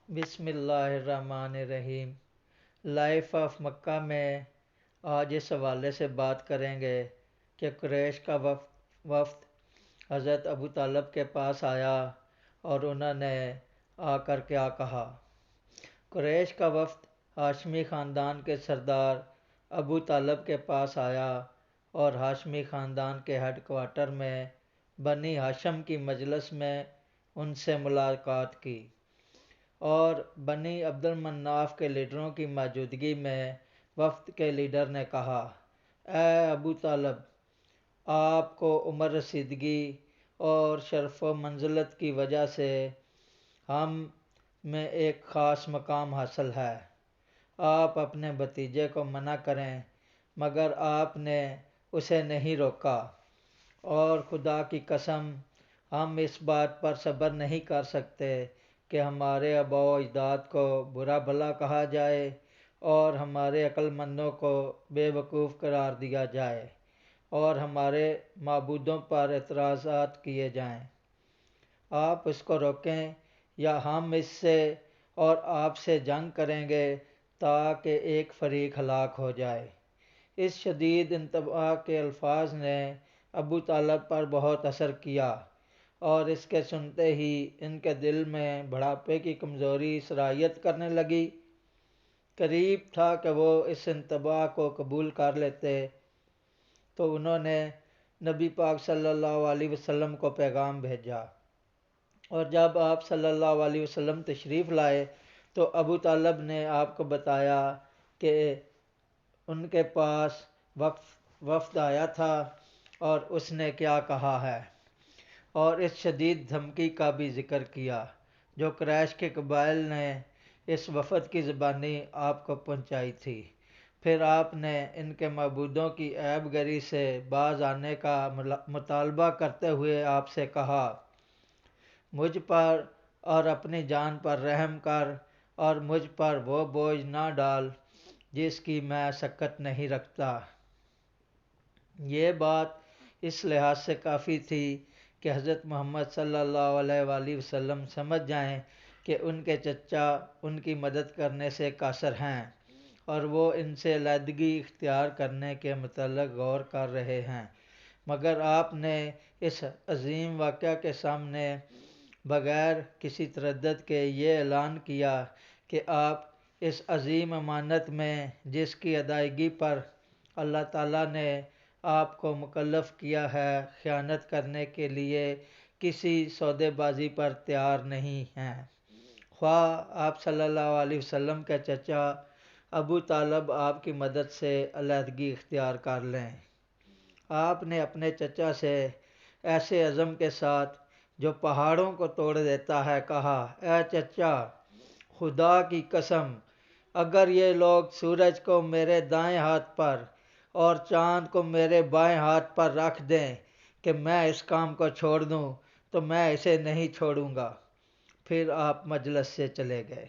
بسم اللہ الرحمن الرحیم۔ لائف آف مکہ میں آج اس حوالے سے بات کریں گے کہ قریش کا وفد حضرت ابو طالب کے پاس آیا اور انہوں نے آ کر کیا کہا۔ قریش کا وفد ہاشمی خاندان کے سردار ابو طالب کے پاس آیا اور ہاشمی خاندان کے ہیڈ کوارٹر میں بنی ہاشم کی مجلس میں ان سے ملاقات کی، اور بنی عبد المناف کے لیڈروں کی موجودگی میں وفد کے لیڈر نے کہا، اے ابو طالب، آپ کو عمر رسیدگی اور شرف و منزلت کی وجہ سے ہم میں ایک خاص مقام حاصل ہے۔ آپ اپنے بھتیجے کو منع کریں، مگر آپ نے اسے نہیں روکا، اور خدا کی قسم ہم اس بات پر صبر نہیں کر سکتے کہ ہمارے آباء و اجداد کو برا بھلا کہا جائے اور ہمارے عقل مندوں کو بے وقوف قرار دیا جائے اور ہمارے معبودوں پر اعتراضات کیے جائیں۔ آپ اس کو روکیں یا ہم اس سے اور آپ سے جنگ کریں گے تاکہ ایک فریق ہلاک ہو جائے۔ اس شدید انتباہ کے الفاظ نے ابو طالب پر بہت اثر کیا، اور اس کے سنتے ہی ان کے دل میں بڑھاپے کی کمزوری سرایت کرنے لگی۔ قریب تھا کہ وہ اس انتباہ کو قبول کر لیتے، تو انہوں نے نبی پاک صلی اللہ علیہ وسلم کو پیغام بھیجا، اور جب آپ صلی اللہ علیہ وسلم تشریف لائے تو ابو طالب نے آپ کو بتایا کہ ان کے پاس وفد آیا تھا اور اس نے کیا کہا ہے، اور اس شدید دھمکی کا بھی ذکر کیا جو قریش کے قبائل نے اس وفد کی زبانی آپ کو پہنچائی تھی۔ پھر آپ نے ان کے معبودوں کی عیب گری سے باز آنے کا مطالبہ کرتے ہوئے آپ سے کہا، مجھ پر اور اپنی جان پر رحم کر اور مجھ پر وہ بوجھ نہ ڈال جس کی میں سکت نہیں رکھتا۔ یہ بات اس لحاظ سے کافی تھی کہ حضرت محمد صلی اللہ علیہ وآلہ وسلم سمجھ جائیں کہ ان کے چچا ان کی مدد کرنے سے قاصر ہیں اور وہ ان سے علیحدگی اختیار کرنے کے متعلق غور کر رہے ہیں، مگر آپ نے اس عظیم واقعہ کے سامنے بغیر کسی تردد کے یہ اعلان کیا کہ آپ اس عظیم امانت میں جس کی ادائیگی پر اللہ تعالیٰ نے آپ کو مکلف کیا ہے خیانت کرنے کے لیے کسی سودے بازی پر تیار نہیں ہیں، خواہ آپ صلی اللہ علیہ وسلم کے چچا ابو طالب آپ کی مدد سے علیحدگی اختیار کر لیں۔ آپ نے اپنے چچا سے ایسے عزم کے ساتھ جو پہاڑوں کو توڑ دیتا ہے کہا، اے چچا، خدا کی قسم، اگر یہ لوگ سورج کو میرے دائیں ہاتھ پر اور چاند کو میرے بائیں ہاتھ پر رکھ دیں کہ میں اس کام کو چھوڑ دوں تو میں اسے نہیں چھوڑوں گا۔ پھر آپ مجلس سے چلے گئے۔